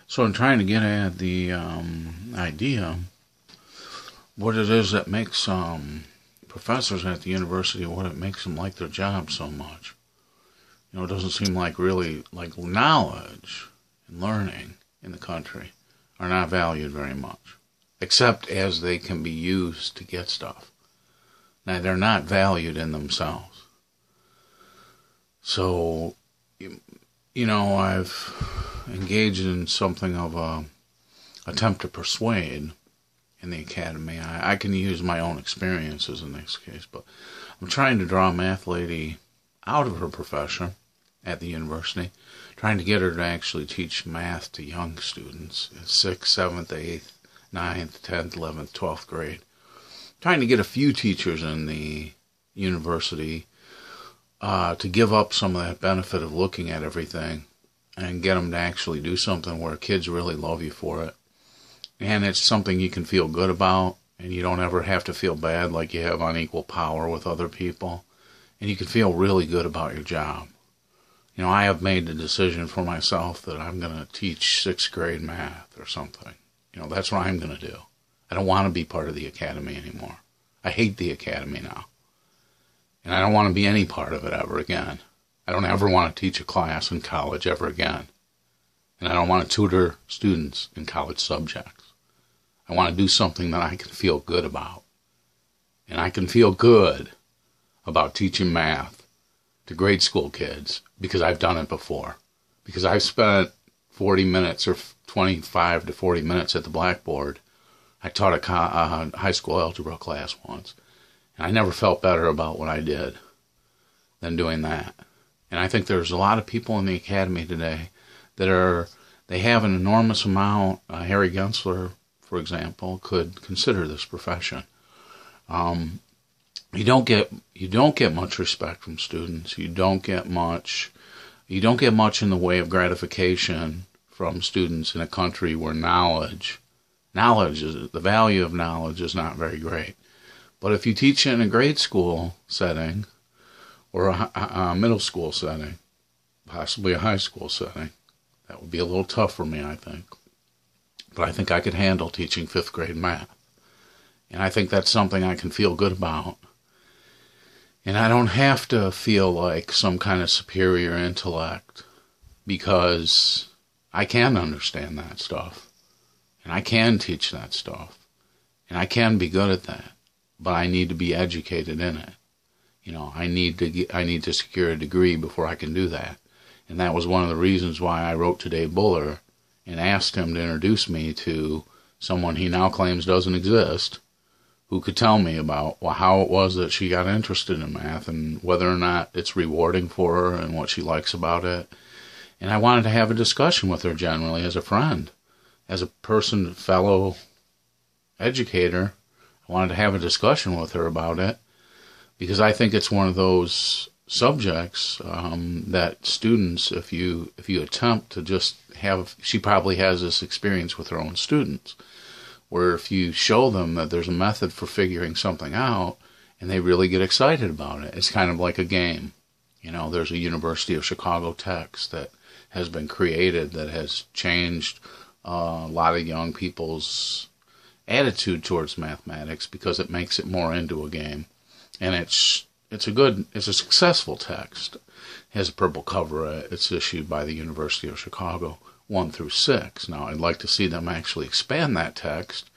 So I'm trying to get at the idea, what it is that makes professors at the university, what it makes them like their job so much. It doesn't seem like really, like knowledge and learning in the country are not valued very much, except as they can be used to get stuff. Now, they're not valued in themselves. So, I've engaged in something of a attempt to persuade in the academy. I can use my own experiences in this case, but I'm trying to draw a math lady out of her profession at the university, trying to get her to actually teach math to young students in 6th, 7th, 8th, 9th, 10th, 11th, 12th grade. Trying to get a few teachers in the university to give up some of that benefit of looking at everything and get them to actually do something where kids really love you for it. And it's something you can feel good about, and you don't ever have to feel bad like you have unequal power with other people. And you can feel really good about your job. I have made the decision for myself that I'm going to teach 6th grade math or something. That's what I'm going to do. I don't want to be part of the academy anymore. I hate the academy now. And I don't want to be any part of it ever again. I don't ever want to teach a class in college ever again. And I don't want to tutor students in college subjects. I want to do something that I can feel good about. And I can feel good about teaching math to grade school kids because I've done it before. Because I've spent 40 minutes or 25 to 40 minutes at the blackboard. I taught a high school algebra class once. And I never felt better about what I did than doing that. And I think there's a lot of people in the academy today that they have an enormous amount. Harry Gensler, for example, could consider this profession. You don't get much respect from students. You don't get much in the way of gratification from students in a country where the value of knowledge is not very great. But if you teach in a grade school setting or a middle school setting, possibly a high school setting, that would be a little tough for me, I think. But I think I could handle teaching 5th grade math. And I think that's something I can feel good about. And I don't have to feel like some kind of superior intellect because I can understand that stuff. And I can teach that stuff. And I can be good at that. But I need to be educated in it. I need to secure a degree before I can do that. And that was one of the reasons why I wrote to Dave Buller and asked him to introduce me to someone he now claims doesn't exist, who could tell me about how it was that she got interested in math and whether or not it's rewarding for her and what she likes about it. And I wanted to have a discussion with her generally as a friend, as a person, fellow educator. I wanted to have a discussion with her about it because I think it's one of those subjects that students, if you attempt to just she probably has this experience with her own students, where if you show them that there's a method for figuring something out and they really get excited about it, it's kind of like a game. There's a University of Chicago text that has been created that has changed a lot of young people's attitude towards mathematics because it makes it more into a game. And it's a successful text. It has a purple cover. It's issued by the University of Chicago, 1 through 6. Now, I'd like to see them actually expand that text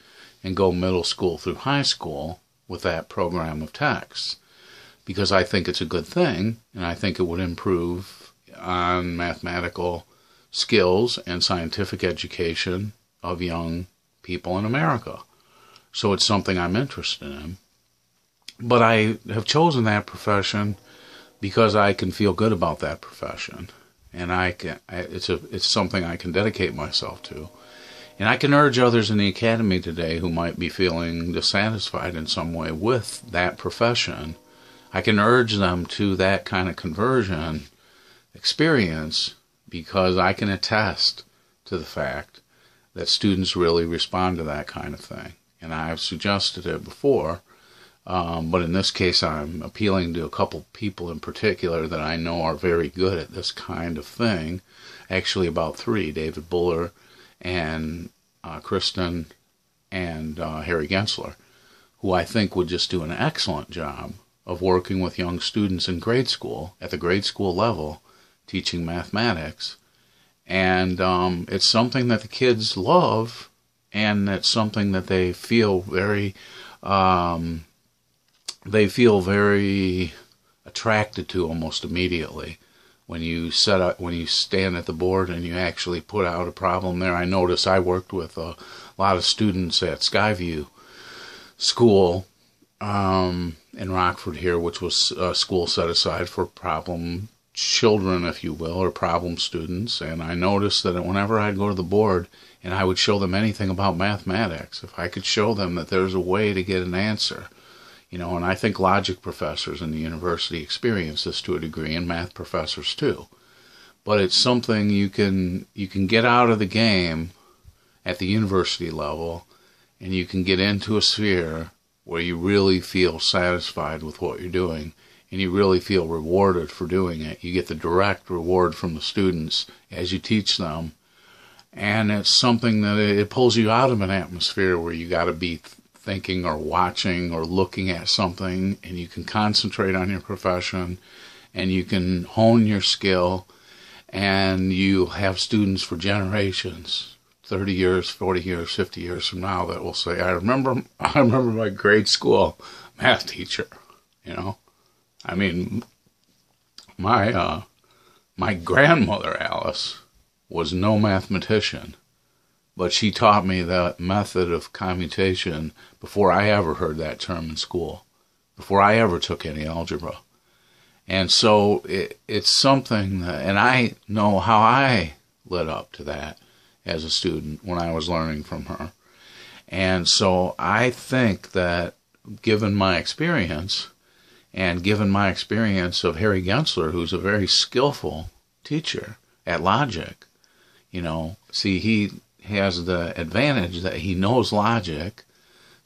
and go middle school through high school with that program of texts, because I think it's a good thing, and I think it would improve on mathematical skills and scientific education of young people in America. So it's something I'm interested in. But I have chosen that profession because I can feel good about that profession, and it's something I can dedicate myself to. And I can urge others in the academy today who might be feeling dissatisfied in some way with that profession. I can urge them to that kind of conversion experience because I can attest to the fact that students really respond to that kind of thing. And I've suggested it before, but in this case I'm appealing to a couple people in particular that I know are very good at this kind of thing. Actually about 3, David Buller and Kristen and Harry Gensler, who I think would just do an excellent job of working with young students in grade school, at the grade school level, teaching mathematics. And it's something that the kids love, and it's something that they feel very attracted to almost immediately. When you stand at the board and you actually put out a problem there. I notice I worked with a lot of students at Skyview School in Rockford here, which was a school set aside for problem children, if you will, or problem students. And I noticed that whenever I'd go to the board and I would show them anything about mathematics, if I could show them that there's a way to get an answer, and I think logic professors in the university experience this to a degree, and math professors too. But it's something you can get out of the game at the university level, and you can get into a sphere where you really feel satisfied with what you're doing, and you really feel rewarded for doing it. You get the direct reward from the students as you teach them, and it's something that it pulls you out of an atmosphere where you got to be thinking or watching or looking at something, and you can concentrate on your profession, and you can hone your skill, and you have students for generations, 30 years, 40 years, 50 years from now, that will say, I remember my grade school math teacher. I mean, my grandmother, Alice, was no mathematician, but she taught me that method of commutation before I ever heard that term in school, before I ever took any algebra. And so it's something that, and I know how I led up to that as a student when I was learning from her. And so I think that given my experience, and given my experience of Harry Gensler, who's a very skillful teacher at logic, he has the advantage that he knows logic,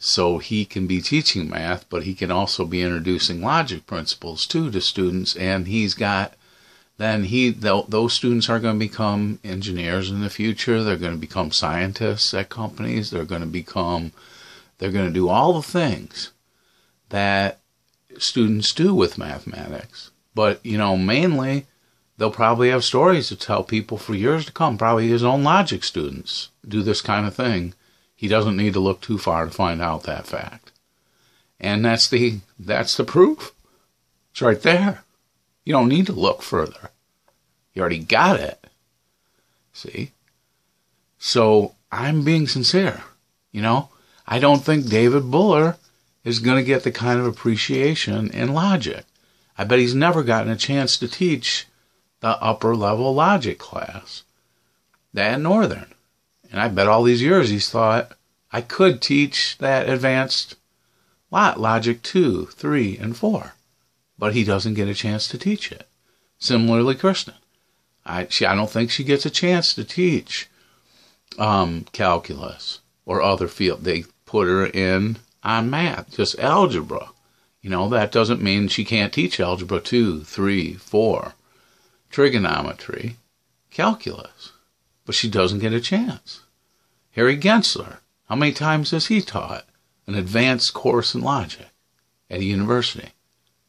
so he can be teaching math, but he can also be introducing logic principles too to students, and those students are going to become engineers in the future. They're going to become scientists at companies. They're going to do all the things that students do with mathematics. But, mainly they'll probably have stories to tell people for years to come. Probably his own logic students do this kind of thing. He doesn't need to look too far to find out that fact. And that's the proof. It's right there. You don't need to look further. You already got it. See? So I'm being sincere. I don't think David Buller is going to get the kind of appreciation in logic. I bet he's never gotten a chance to teach the upper level logic class at Northern. And I bet all these years he's thought, I could teach that advanced logic 2, 3, and 4. But he doesn't get a chance to teach it. Similarly, Kristen. I don't think she gets a chance to teach calculus or other field. They put her in on math, just algebra. That doesn't mean she can't teach algebra 2, 3, 4, trigonometry, calculus. But she doesn't get a chance. Harry Gensler, how many times has he taught an advanced course in logic at a university?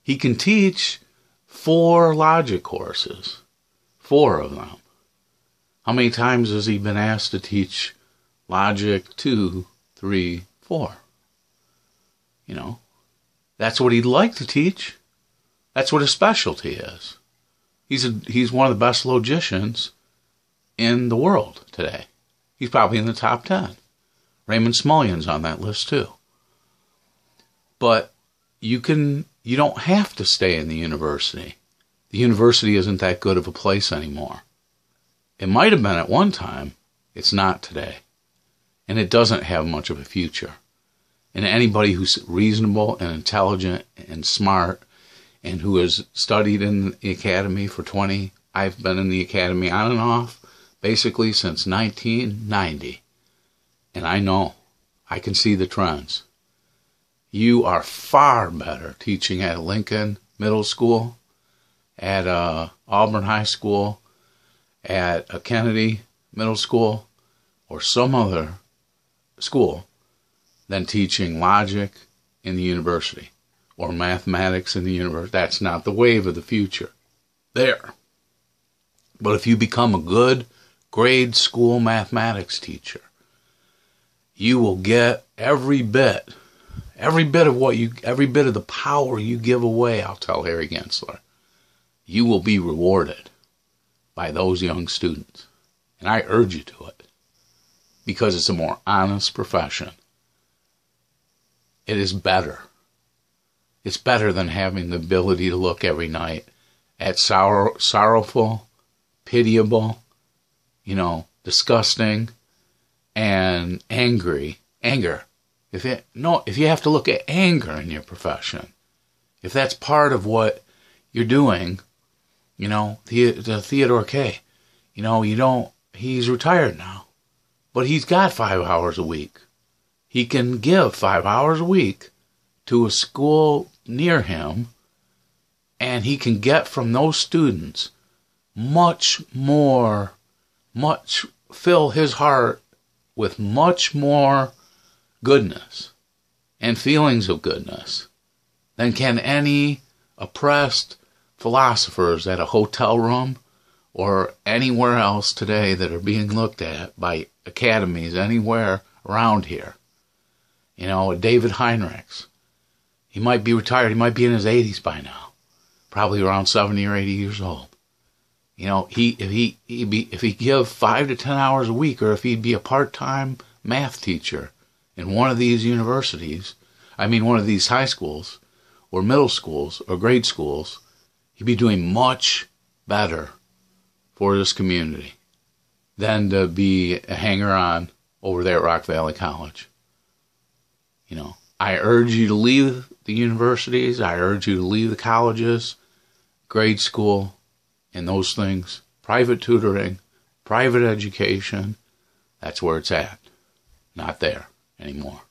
He can teach 4 logic courses, 4 of them. How many times has he been asked to teach logic 2, 3, 4? That's what he'd like to teach. That's what his specialty is. He's one of the best logicians in the world today. He's probably in the top 10. Raymond Smullyan's on that list too. But you don't have to stay in the university. The university isn't that good of a place anymore. It might have been at one time. It's not today. And it doesn't have much of a future. And anybody who's reasonable and intelligent and smart and who has studied in the academy for I've been in the academy on and off basically since 1990. And I can see the trends. You are far better teaching at Lincoln Middle School, at Auburn High School, at Kennedy Middle School, or some other school than teaching logic in the university or mathematics in the university. That's not the wave of the future. There. But if you become a good grade school mathematics teacher, you will get every bit of the power you give away, I'll tell Harry Gensler. You will be rewarded by those young students. And I urge you to it, because it's a more honest profession. It is better. It's better than having the ability to look every night at sorrowful, pitiable, disgusting, and anger. If you have to look at anger in your profession, if that's part of what you're doing, the Theodore K., he's retired now, but he's got 5 hours a week. He can give 5 hours a week to a school near him, and he can get from those students fill his heart with much more goodness and feelings of goodness than can any oppressed philosophers at a hotel room or anywhere else today that are being looked at by academies anywhere around here. David Heinrichs, he might be retired, he might be in his 80s by now, probably around 70 or 80 years old. If he give 5 to 10 hours a week, or if he'd be a part-time math teacher in one of these universities, one of these high schools, or middle schools, or grade schools, he'd be doing much better for this community than to be a hanger-on over there at Rock Valley College. I urge you to leave the universities. I urge you to leave the colleges, grade school, and those things. Private tutoring, private education, that's where it's at. Not there anymore.